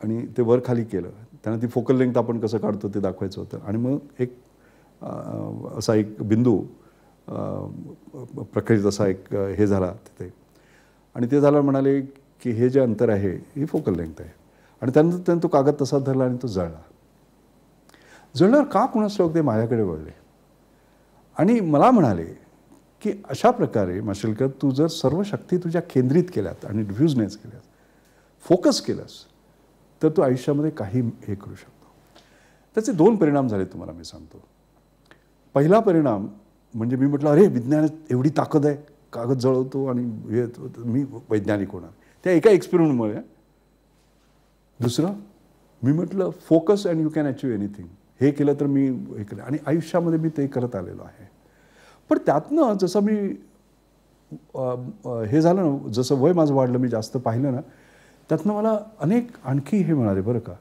आणि ते वर खाली केलं. त्यांना ती फोकल लेंथ आपण कसं काढतो ते दाखवायचं होतं. आणि मग एक असा एक बिंदू प्रकाशित असा एक हे झाला तिथे, आणि ते झाल्यावर म्हणाले की हे जे अंतर आहे ही फोकल लेंथ आहे. आणि त्यानंतर त्यानं तो कागद तसाच धरला आणि तो जळला. जळल्यावर का कुणास ठाऊक ते माझ्याकडे वळले आणि मला म्हणाले की अशा प्रकारे माशेलकर, तू जर सर्व शक्ती तुझ्या केंद्रित केल्यात आणि डिफ्यूजनेस केल्यास, फोकस केलास, तर तू आयुष्यामध्ये काही हे करू शकतो. त्याचे 2 परिणाम झाले तुम्हाला मी सांगतो. पहिला परिणाम म्हणजे मी म्हटलं, अरे विज्ञानात एवढी ताकद आहे, कागद जळवतो आणि हे, मी वैज्ञानिक होणार त्या एका एक्सपेरिमेंटमुळे. दुसरं मी म्हटलं, focus and you can achieve anything. हे केलं तर मी हे केलं, आणि आयुष्यामध्ये मी ते करत आलेलो आहे. पण त्यातनं जसं मी हे झालं ना, जसं वय माझं वाढलं, मी जास्त पाहिलं ना, त्यातनं मला अनेक आणखी हे मिळाले बरं का,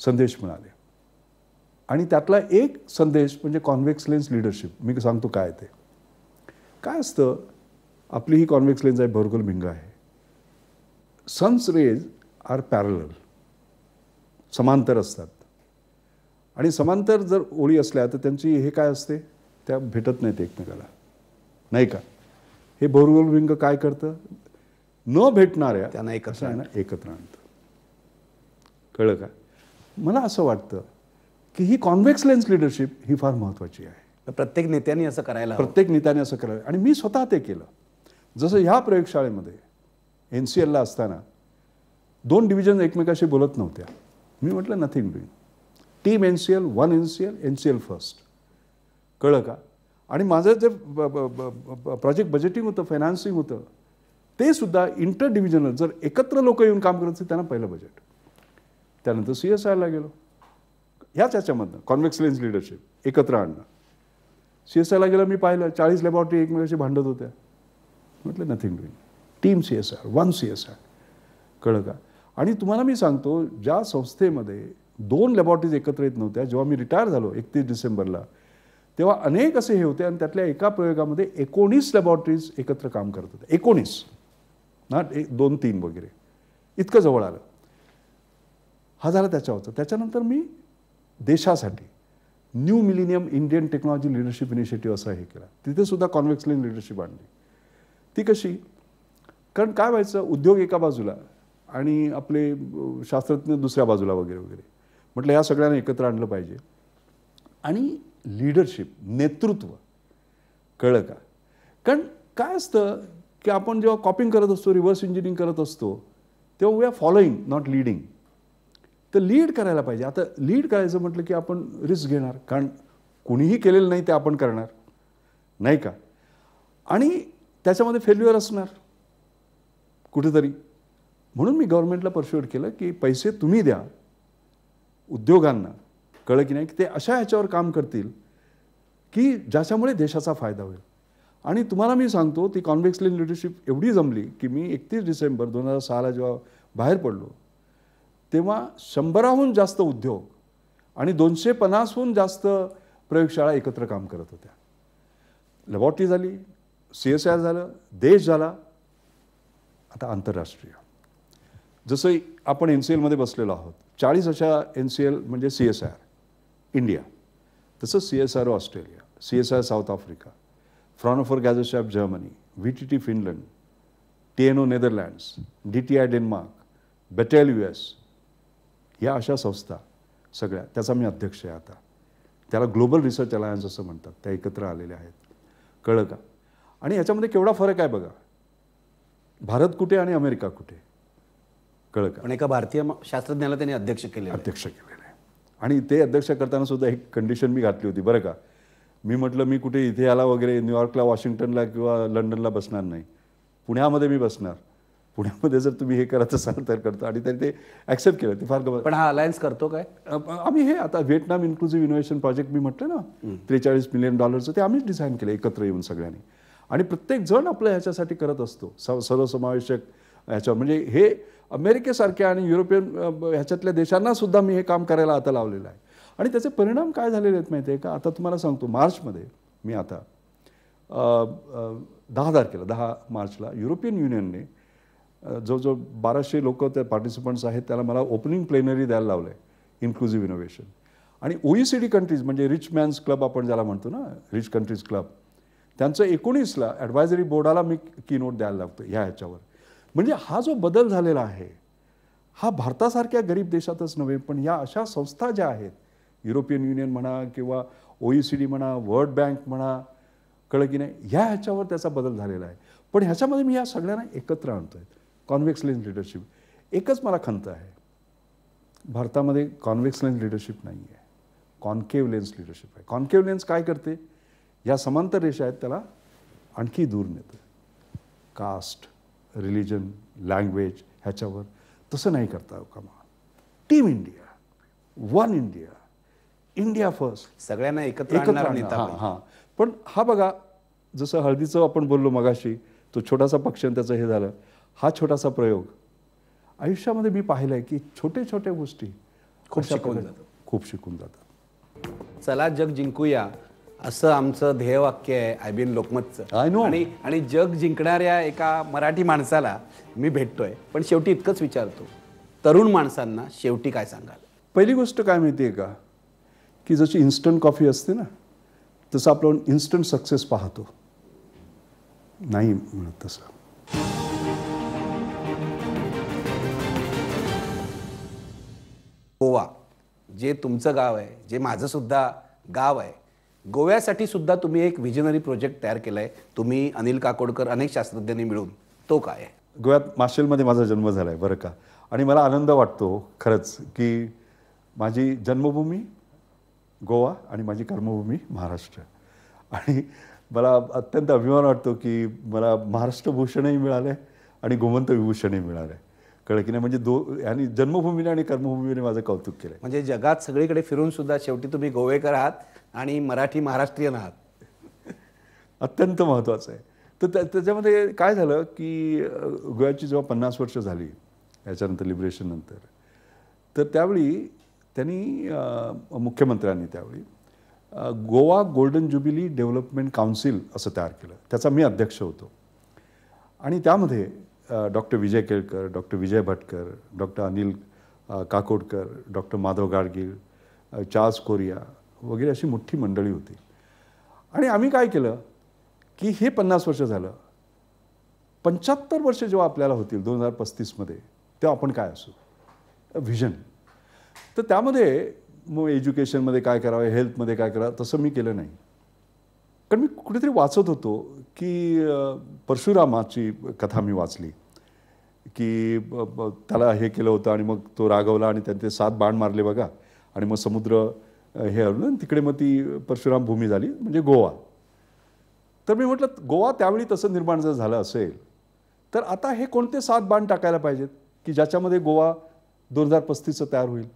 संदेश मिळाले. आणि त्यातला एक संदेश म्हणजे कॉन्व्हेक्स लेन्स लिडरशिप. मी सांगतो काय ते. काय असतं, आपली ही कॉन्व्हेक्स लेन्स आहे, भोरगोल भिंग आहे. सन्स रेज आर पॅरलल, समांतर असतात. आणि समांतर जर ओळी असल्या तर त्यांची हे काय असते, त्या भेटत नाहीत एकमेकाला, नाही का. हे भोरगोल भिंग काय करतं, न भेटणाऱ्या त्यांना एकत्र आणतं. कळलं का. मला असं वाटतं की ही कॉन्व्हेक्स लेन्स लिडरशिप ही फार महत्त्वाची आहे. प्रत्येक नेत्यांनी असं करायला हवं. प्रत्येक नेत्याने असं करावं, आणि मी स्वतः ते केलं. जसं ह्या प्रयोगशाळेमध्ये NCLला असताना 2 डिव्हिजन एकमेकाशी बोलत नव्हत्या. मी म्हटलं nothing doing, team NCL, 1 NCL first. कळलं का. आणि माझं जे प्रोजेक्ट बजेटिंग होतं, फायनान्सिंग होतं, ते सुद्धा इंटर डिव्हिजनल, जर एकत्र लोक येऊन काम करायचं त्यांना पहिलं बजेट. त्यानंतर CSRला गेलो. ह्याच ह्याच्यामधनं कॉन्व्हेक्स लेन्स लिडरशिप एकत्र आणणं. CSRला गेलं, मी पाहिलं 40 लॅबॉरेटरी एकमेकांशी भांडत होत्या. म्हटलं nothing doing, team CSR, one CSR. कळलं का? आणि तुम्हाला मी सांगतो, ज्या संस्थेमध्ये 2 लॅबॉरेटरीज एकत्र येत नव्हत्या, जेव्हा मी रिटायर झालो 31 डिसेंबरला, तेव्हा अनेक असे हे होते आणि त्यातल्या एका प्रयोगामध्ये 19 लॅबॉरेटरीज एकत्र काम करत होत्या. 19, ना 2-3 वगैरे, इतकं जवळ आलं. हा झाला त्याच्यावरचं. त्याच्यानंतर मी देशासाठी new millennium Indian technology leadership initiative असा हे केला. तिथे सुद्धा कॉन्व्हेक्स लेन्स लिडरशिप आणली. ती कशी? कारण काय व्हायचं, उद्योग एका बाजूला आणि आपले शास्त्रज्ञ दुसऱ्या बाजूला वगैरे वगैरे. म्हटलं या सगळ्यांना एकत्र आणलं पाहिजे. आणि लीडरशिप, नेतृत्व, कळलं का? कारण काय असतं की आपण जेव्हा कॉपिंग करत असतो, रिव्हर्स इंजिनिअरिंग करत असतो, तेव्हा we are following, not leading. तर लीड करायला पाहिजे. आता लीड करायचं म्हटलं की आपण रिस्क घेणार, कारण कुणीही केलेलं नाही ते आपण करणार, नाही का? आणि त्याच्यामध्ये फेल्युअर असणार कुठेतरी. म्हणून मी गव्हर्नमेंटला परस्युएट केलं की पैसे तुम्ही द्या उद्योगांना, कळलं की नाही, की ते अशा ह्याच्यावर काम करतील की ज्याच्यामुळे देशाचा फायदा होईल. आणि तुम्हाला मी सांगतो, ती कॉन्व्हेक्स लेन्स लिडरशिप एवढी जमली की मी 31 डिसेंबर 2006ला जेव्हा बाहेर पडलो, तेव्हा 100हून जास्त उद्योग आणि 250हून जास्त प्रयोगशाळा एकत्र काम करत होत्या. लॅबॉरेटरी झाली, CSR झालं, देश झाला, आता आंतरराष्ट्रीय. जसं आपण NCLमध्ये बसलेलो आहोत, 40 अशा NCL म्हणजे CSR इंडिया, तसं CSR Australia, CSR south Africa, Fraunhofer Gesellschaft Germany, VTT Finland, TNO Netherlands, DTI Denmark, Battelle US, या अशा संस्था सगळ्या, त्याचा मी अध्यक्ष आहे आता. त्याला ग्लोबल रिसर्च अलायन्स असं म्हणतात. त्या एकत्र आलेल्या आहेत, कळलं का? आणि याच्यामध्ये केवढा फरक आहे बघा, भारत कुठे आणि अमेरिका कुठे, कळलं का? पण एका भारतीय शास्त्रज्ञाला त्यांनी अध्यक्ष केले. केलेलं आहे. आणि ते अध्यक्ष करताना सुद्धा एक कंडिशन मी घातली होती बरं का. मी म्हटलं मी कुठे इथे याला वगैरे न्यूयॉर्कला, वॉशिंग्टनला किंवा लंडनला बसणार नाही, पुण्यामध्ये मी बसणार. पुण्यामध्ये जर तुम्ही हे करत असाल तर करतो. आणि त्यांनी ते ॲक्सेप्ट केलं. ते फार पण हा अलायन्स करतो काय? आम्ही हे आता व्हिएतनाम इन्क्लुझिव्ह इनोव्हेशन प्रोजेक्ट मी म्हटलं ना, $43 मिलियन ते आम्हीच डिझाईन केलं एकत्र येऊन सगळ्यांनी. आणि प्रत्येक जण आपलं ह्याच्यासाठी करत असतो, सर्वसमावेशक ह्याच्यावर. म्हणजे हे अमेरिकेसारख्या आणि युरोपियन ह्याच्यातल्या देशांना सुद्धा मी हे काम करायला आता लावलेलं आहे. आणि त्याचे परिणाम काय झालेले आहेत माहिती आहे का? आता तुम्हाला सांगतो, मार्चमध्ये मी आता 10 तारखेला 10 मार्चला युरोपियन युनियनने जवळजवळ 1200 लोक त्या पार्टिसिपंट्स आहेत, त्याला मला ओपनिंग प्लेनरी द्यायला लावलं आहे इन्क्लुझिव्ह इनोव्हेशन. आणि OECD कंट्रीज म्हणजे रिच मॅन्स क्लब आपण ज्याला म्हणतो ना, रिच कंट्रीज क्लब, त्यांचं 19ला ॲडवायझरी बोर्डाला मी कीनोट द्यायला लागतो ह्या ह्याच्यावर. म्हणजे हा जो बदल झालेला आहे, हा भारतासारख्या गरीब देशातच नव्हे, पण या अशा संस्था ज्या आहेत, युरोपियन युनियन म्हणा किंवा OECD म्हणा, वर्ल्ड बँक म्हणा, कळलं की नाही, ह्या ह्याच्यावर त्याचा बदल झालेला आहे. पण ह्याच्यामध्ये मी या सगळ्यांना एकत्र आणतोय. Convex lens leadership. एकच मला खंत आहे, भारतामध्ये कॉन्व्हेक्स लेन्स लिडरशिप नाही आहे, कॉन्केव्ह लेन्स लिडरशिप आहे. कॉन्केव्ह लेन्स काय करते, या समांतर रेषा आहेत त्याला आणखी दूर नेतं, कास्ट, रिलिजन, लँग्वेज ह्याच्यावर. तसं नाही करता कामा. Team India, one India, India first, सगळ्यांना एकत्र आणणारा नेता हां पाहिजे. हां. पण हा बघा, जसं हळदीचं आपण बोललो मगाशी, तो छोटासा पक्ष आणि त्याचं हे झालं, हा छोटासा प्रयोग आयुष्यामध्ये मी पाहिलं आहे की छोटे छोट्या गोष्टी खूप शिकून जातात. चला जग जिंकूया असं आमचं ध्येयवाक्य आहे IBN लोकमतचं. I know. आणि जग जिंकणाऱ्या एका मराठी माणसाला मी भेटतोय. पण शेवटी इतकंच विचारतो, तरुण माणसांना शेवटी काय सांगाल? पहिली गोष्ट काय माहिती आहे का, की जशी इन्स्टंट कॉफी असते ना, तसं आपण इन्स्टंट सक्सेस पाहतो, नाही म्हणत तसं. गोवा जे तुमचं गाव आहे, जे माझं सुद्धा गाव आहे, गोव्यासाठी सुद्धा तुम्ही एक व्हिजनरी प्रोजेक्ट तयार केला आहे, तुम्ही, अनिल काकोडकर, अनेक शास्त्रज्ञांनी मिळून. तो काय आहे? गोव्यात माशेलमध्ये माझा जन्म झाला आहे बरं का. आणि मला आनंद वाटतो खरंच की माझी जन्मभूमी गोवा आणि माझी कर्मभूमी महाराष्ट्र. आणि मला अत्यंत अभिमान वाटतो की मला महाराष्ट्र भूषणही मिळालं आहे आणि गोमंत विभूषणही मिळालं आहे, कळलं की नाही. म्हणजे यांनी जन्मभूमीने आणि कर्मभूमीने माझं कौतुक केलं. म्हणजे जगात सगळीकडे फिरून सुद्धा शेवटी तुम्ही गोवेकर आहात आणि मराठी महाराष्ट्रीयन आहात. अत्यंत महत्त्वाचं आहे. तर त्याच्यामध्ये काय झालं की गोव्याची जेव्हा 50 वर्ष झाली याच्यानंतर, लिबरेशन नंतर, तर त्यावेळी त्यांनी मुख्यमंत्र्यांनी त्यावेळी Goa golden jubilee development council असं तयार केलं. त्याचा मी अध्यक्ष होतो. आणि त्यामध्ये doctor Vijay Kelkar, doctor Vijay Bhatkar, doctor Anil Kakodkar, doctor Madhav Gadgil, Charles Correa वगैरे अशी मोठी मंडळी होती. आणि आम्ही काय केलं की हे 50 वर्ष झालं, 75 वर्ष जेव्हा आपल्याला होतील 2035मध्ये, तेव्हा आपण काय असू, व्हिजन. तर त्यामध्ये मग एज्युकेशनमध्ये काय करावं, हेल्थमध्ये काय करावं, तसं मी केलं नाही. कारण मी कुठेतरी वाचत होतो की परशुरामाची कथा मी वाचली की त्याला हे केलं होतं आणि मग तो रागवला आणि त्यांचे 7 बाण मारले बघा, आणि मग समुद्र हे हरलं, तिकडे मग ती परशुराम भूमी झाली, म्हणजे गोवा. तर मी म्हटलं गोवा त्यावेळी तसं निर्माण जर झालं असेल तर आता हे कोणते 7 बाण टाकायला पाहिजेत की ज्याच्यामध्ये गोवा 2035चं तयार होईल.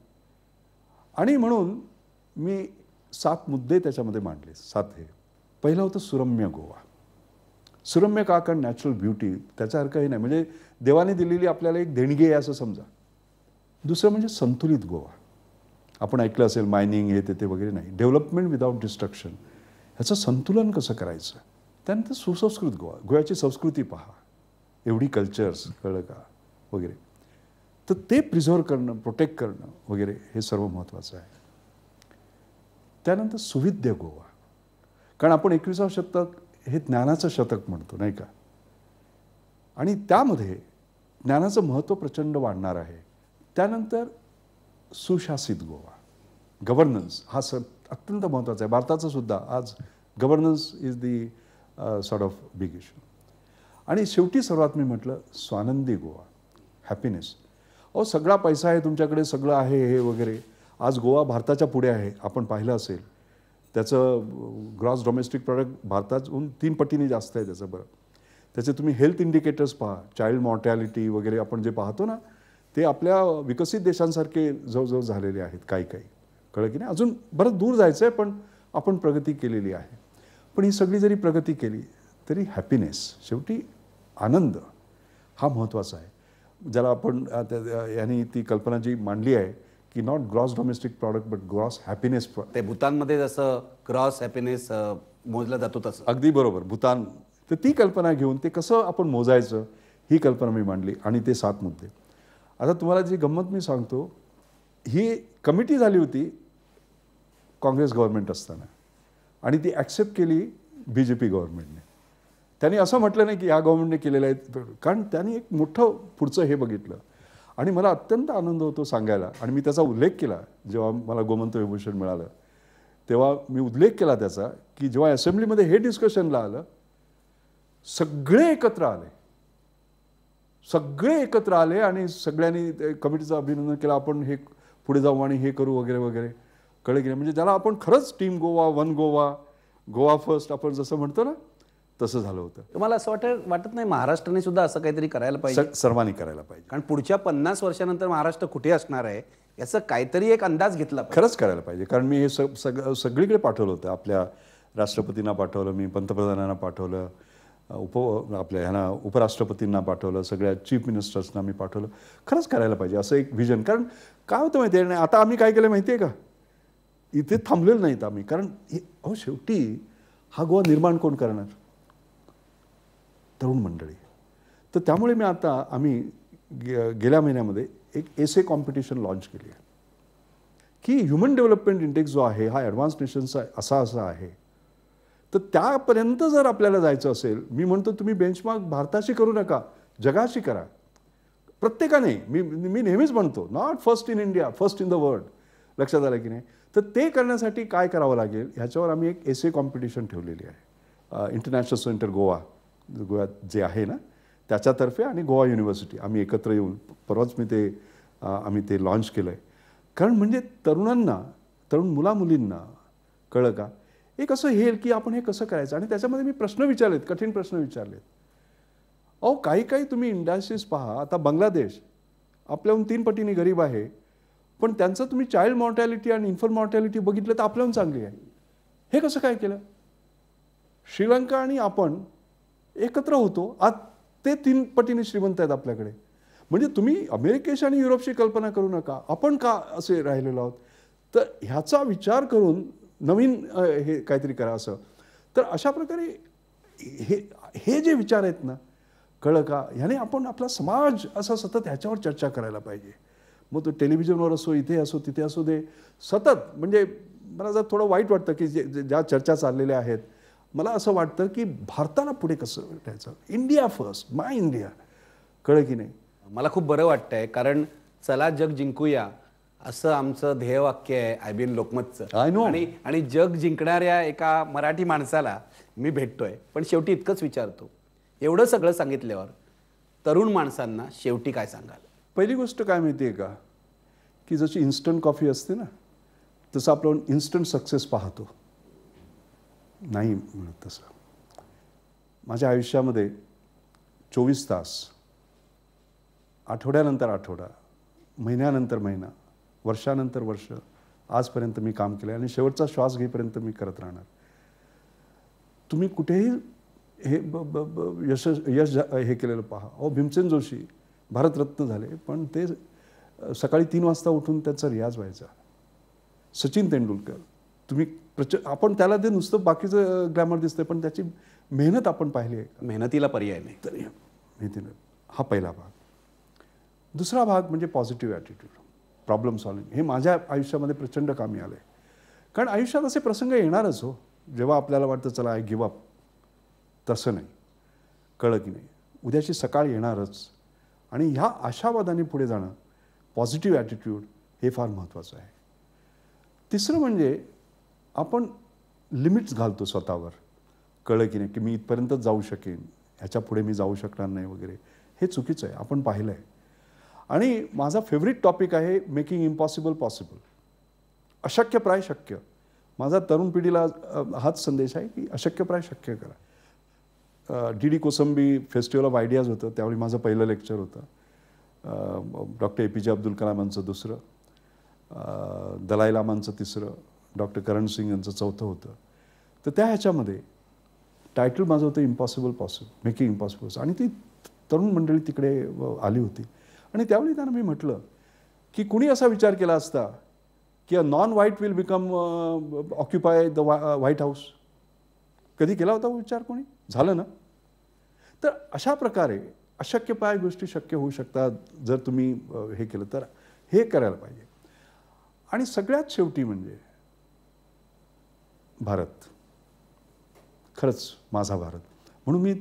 आणि म्हणून मी 7 मुद्दे त्याच्यामध्ये मांडले. 7 हे. पहिलं होतं सुरम्य गोवा. सुरम्य का? कारण नॅचरल ब्युटी, त्याच्यासारखं हे नाही, म्हणजे देवाने दिलेली आपल्याला एक देणगी आहे असं समजा. दुसरं म्हणजे संतुलित गोवा. आपण ऐकलं असेल मायनिंग हे ते वगैरे नाही, डेव्हलपमेंट विदाउट डिस्ट्रक्शन, ह्याचं संतुलन कसं करायचं. त्यानंतर सुसंस्कृत गोवा, गोव्याची संस्कृती पहा, एवढी कल्चर्स, कळलं का वगैरे, तर ते प्रिझर्व्ह करणं, प्रोटेक्ट करणं वगैरे हे सर्व महत्त्वाचं आहे. त्यानंतर सुविद्य गोवा, कारण आपण 21वा शतक हे ज्ञानाचं शतक म्हणतो नाही का, आणि त्यामध्ये ज्ञानाचं महत्त्व प्रचंड वाढणार आहे. त्यानंतर सुशासित गोवा, गव्हर्नन्स हा अत्यंत महत्त्वाचा आहे. भारताचं सुद्धा आज governance is the sort of big issue. आणि शेवटी सर्वात मी म्हटलं स्वानंदी गोवा, हॅपीनेस. अहो सगळा पैसा आहे तुमच्याकडे, सगळं आहे हे वगैरे, आज गोवा भारताच्या पुढे आहे. आपण पाहिलं असेल त्याचं ग्रॉस डोमेस्टिक प्रॉडक्ट भारतातून 3 पटीने जास्त आहे त्याचं. बरं, त्याचे तुम्ही हेल्थ इंडिकेटर्स पहा, चाइल्ड मॉर्टॅलिटी वगैरे आपण जे पाहतो ना, ते आपल्या विकसित देशांसारखे जवळजवळ झालेले आहेत काही. कळलं की नाही. अजून बरंच दूर जायचं आहे, पण आपण प्रगती केलेली आहे. पण ही सगळी जरी प्रगती केली तरी हॅपीनेस, शेवटी आनंद हा महत्त्वाचा आहे. ज्याला आपण यांनी ती कल्पना जी मांडली आहे की not gross domestic product but gross happiness. ते भूतानमध्ये जसं ग्रॉस हॅपीनेस मोजलं जातो तसं. अगदी बरोबर, भूतान. तर ती कल्पना घेऊन ते कसं आपण मोजायचं ही कल्पना मी मांडली. आणि ते 7 मुद्दे. आता तुम्हाला जी गंमत मी सांगतो, ही कमिटी झाली होती काँग्रेस गव्हर्नमेंट असताना, आणि ती ॲक्सेप्ट केली BJP गव्हर्नमेंटने. त्यांनी असं म्हटलं नाही की ह्या गव्हर्नमेंटने केलेलं आहे, कारण त्यांनी एक मोठं पुढचं हे बघितलं. आणि मला अत्यंत आनंद होतो सांगायला, आणि मी त्याचा उल्लेख केला जेव्हा मला गोमंत विभूषण मिळालं, तेव्हा मी उल्लेख केला त्याचा की जेव्हा असेंब्लीमध्ये हे डिस्कशनला आलं, सगळे एकत्र आले आणि सगळ्यांनी कमिटीचं अभिनंदन केलं. आपण हे पुढे जाऊ आणि हे करू वगैरे वगैरे. कळलं की नाही. म्हणजे ज्याला आपण खरंच team Goa, one Goa, Goa first आपण जसं म्हणतो ना, तसं झालं होतं. तुम्हाला असं वाटत नाही महाराष्ट्राने सुद्धा असं काहीतरी करायला पाहिजे? सर्वांनी करायला पाहिजे. कारण पुढच्या 50 वर्षानंतर महाराष्ट्र कुठे असणार आहे याचं काहीतरी एक अंदाज घेतला पाहिजे. खरंच करायला पाहिजे. कारण मी हे सगळीकडे पाठवलं होतं. आपल्या राष्ट्रपतींना पाठवलं, मी पंतप्रधानांना पाठवलं, आपल्या ह्यांना उपराष्ट्रपतींना पाठवलं, सगळ्या चीफ मिनिस्टर्सना मी पाठवलं. खरंच करायला पाहिजे असं एक व्हिजन. कारण काय होतं माहिती आहे, आता आम्ही काय केलं माहिती आहे का, इथे थांबलेलं नाहीत आम्ही. कारण शेवटी हा गोवा निर्माण कोण करणार? तरुण मंडळी. तर त्यामुळे आम्ही गेल्या महिन्यामध्ये एक एसे कॉम्पिटिशन लॉन्च केली आहे की ह्युमन डेव्हलपमेंट इंडेक्स जो आहे हा ॲडव्हान्स नेशनचा असा आहे. तर त्यापर्यंत जर आपल्याला जायचं असेल, मी म्हणतो तुम्ही बेंचमार्क भारताशी करू नका, जगाशी करा. प्रत्येकाने, मी नेहमीच म्हणतो, not first in India, first in the world. लक्षात आलं की नाही. तर ते करण्यासाठी काय करावं लागेल ह्याच्यावर आम्ही एक एसे कॉम्पिटिशन ठेवलेली आहे. इंटरनॅशनल सेंटर गोव्यात जे आहे ना त्याच्यातर्फे आणि गोवा युनिव्हर्सिटी आम्ही एकत्र येऊन परवाच आम्ही ते लॉन्च केलं आहे. कारण म्हणजे तरुण मुलामुलींना कळलं का, एक असं हे की आपण हे कसं करायचं. आणि त्याच्यामध्ये मी प्रश्न विचारलेत, कठीण प्रश्न विचारलेत. काही तुम्ही इंडस्ट्रीज पहा. आता बांगलादेश आपल्याहून 3 पटीने गरीब आहे, पण त्यांचं तुम्ही चाइल्ड मॉर्टॅलिटी आणि इन्फंट मॉर्टॅलिटी बघितलं तर आपल्याहून चांगली आहे. हे कसं काय केलं? श्रीलंका आणि आपण एकत्र होतो, आज ते 3 पटीने श्रीमंत आहेत आपल्याकडे. म्हणजे तुम्ही अमेरिकेशी आणि युरोपची कल्पना करू नका, आपण का असे राहिलेलो आहोत. तर ह्याचा विचार करून नवीन हे काहीतरी करा असं. तर अशा प्रकारे हे जे विचार आहेत ना, कळलं का, ह्याने आपण आपला समाज असा सतत ह्याच्यावर चर्चा करायला पाहिजे. मग तो टेलिव्हिजनवर असो, इथे असो, तिथे असो दे, सतत. म्हणजे मला जर थोडं वाईट वाटतं की ज्या चर्चा चाललेल्या आहेत, मला असं वाटतं की भारताला पुढे कसं ठेवायचं, इंडिया फर्स्ट, माय इंडिया. कळलं की नाही? मला खूप बरं वाटतंय, कारण चला जग जिंकूया असं आमचं ध्येयवाक्य आहे IBN लोकमतचं. I know. आणि जग जिंकणाऱ्या एका मराठी माणसाला मी भेटतोय. पण शेवटी इतकंच विचारतो, एवढं सगळं सांगितल्यावर तरुण माणसांना शेवटी काय सांगाल? पहिली गोष्ट काय माहिती आहे का, की जशी इन्स्टंट कॉफी असते ना, तसं आपण इन्स्टंट सक्सेस पाहतो, नाही म्हणत तसं. माझ्या आयुष्यामध्ये 24 तास, आठवड्यानंतर आठवडा, महिन्यानंतर महिना, वर्षानंतर वर्ष आजपर्यंत मी काम केलं आणि शेवटचा श्वास घेईपर्यंत मी करत राहणार. तुम्ही कुठेही हे यश हे केलेलं पहा. भीमसेन जोशी भारतरत्न झाले, पण ते सकाळी 3 वाजता उठून त्याचा रियाज व्हायचा. सचिन तेंडुलकर, तुम्ही आपण त्याला ते नुसतं बाकीचं ग्लॅमर दिसतंय, पण त्याची मेहनत आपण पाहिली आहे. मेहनतीला पर्याय नाही. तर मेहनतीनं हा पहिला भाग. दुसरा भाग म्हणजे पॉझिटिव्ह ॲटिट्यूड, प्रॉब्लेम सॉल्विंग. हे माझ्या आयुष्यामध्ये प्रचंड कामी आलं आहे. कारण आयुष्यात असे प्रसंग येणारच हो, जेव्हा आपल्याला वाटतं चला आय गिव्ह अप. तसं नाही. कळलं की नाही? उद्याची सकाळ येणारच. आणि ह्या आशावादाने पुढे जाणं, पॉझिटिव्ह ॲटिट्यूड, हे फार महत्त्वाचं आहे. तिसरं म्हणजे आपण लिमिट्स घालतो स्वतःवर. कळलं की नाही, की मी इथपर्यंतच जाऊ शकेन, ह्याच्या पुढे मी जाऊ शकणार नाही वगैरे. हे चुकीचं आहे, आपण पाहिलं आहे. आणि माझा फेवरेट टॉपिक आहे मेकिंग इम्पॉसिबल पॉसिबल. अशक्यप्राय शक्य. माझा तरुण पिढीला हाच संदेश आहे की अशक्यप्राय शक्य करा. DD Kosambi festival of ideas होतं, त्यावेळी माझं पहिलं लेक्चर होतं. डॉक्टर APJ अब्दुल कलामांचं दुसरं, दलाई लामांचं तिसरं, डॉक्टर करण सिंग यांचं चौथं होतं. तर त्या ह्याच्यामध्ये टायटल माझं होतं इम्पॉसिबल पॉसिबल, मेकिंग इम्पॉसिबल. आणि ती तरुण मंडळी तिकडे आली होती. आणि त्यावेळी त्यांना मी म्हटलं की कुणी असा विचार केला असता की a non white will become occupy the white house. कधी केला होता विचार कोणी? झालं ना? तर अशा प्रकारे अशक्यप्राय गोष्टी शक्य होऊ शकतात जर तुम्ही हे केलं तर. हे करायला पाहिजे. आणि सगळ्यात शेवटी म्हणजे भारत, खरंच माझा भारत. म्हणून मी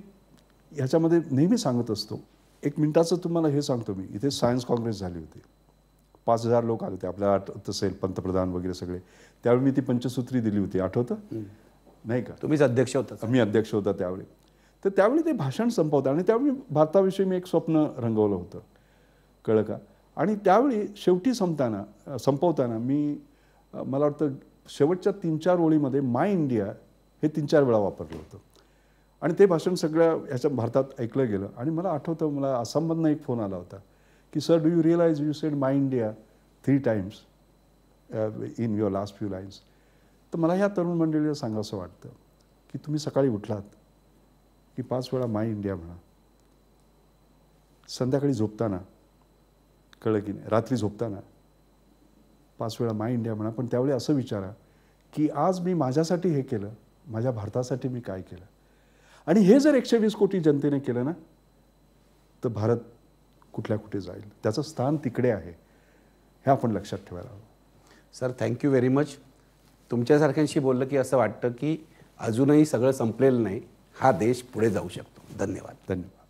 ह्याच्यामध्ये नेहमी सांगत असतो. 1 मिनिटाचं तुम्हाला हे सांगतो मी. इथे सायन्स काँग्रेस झाली होती, 5000 लोक आले होते, आपल्याला आठवत असेल, पंतप्रधान वगैरे सगळे. त्यावेळी मी ती पंचसूत्री दिली होती, आठवतं नाही का? तुम्हीच अध्यक्ष होता. मी अध्यक्ष होता त्यावेळी. तर त्यावेळी ते भाषण संपवतं आणि त्यावेळी भारताविषयी मी एक स्वप्न रंगवलं होतं. कळलं का? आणि त्यावेळी शेवटी संपवताना मी, मला वाटतं शेवटच्या 3-4 ओळीमध्ये माय इंडिया हे 3-4 वेळा वापरलं होतं. आणि ते भाषण सगळ्या ह्याच्या भारतात ऐकलं गेलं. आणि मला आठवतं, मला आसाममधनं एक फोन आला होता की sir, do you realise you said my India 3 times in your last few lines. तर मला ह्या तरुण मंडळीला सांगावंसं वाटतं की तुम्ही सकाळी उठलात की 5 वेळा माय इंडिया म्हणा. संध्याकाळी झोपताना, कळलं की नाही, रात्री झोपताना 5 वेळा माय इंडिया म्हणा. पण त्यावेळी असं विचारा की आज मी माझ्यासाठी हे केलं, माझ्या भारतासाठी मी काय केलं. आणि हे जर 120 कोटी जनतेने केलं ना, तर भारत कुठल्या कुठे जाईल. त्याचं स्थान तिकडे आहे, हे आपण लक्षात ठेवायला हवं. Sir, thank you very much. तुमच्यासारख्यांशी बोललं की असं वाटतं की अजूनही सगळं संपलेलं नाही, हा देश पुढे जाऊ शकतो. धन्यवाद. धन्यवाद.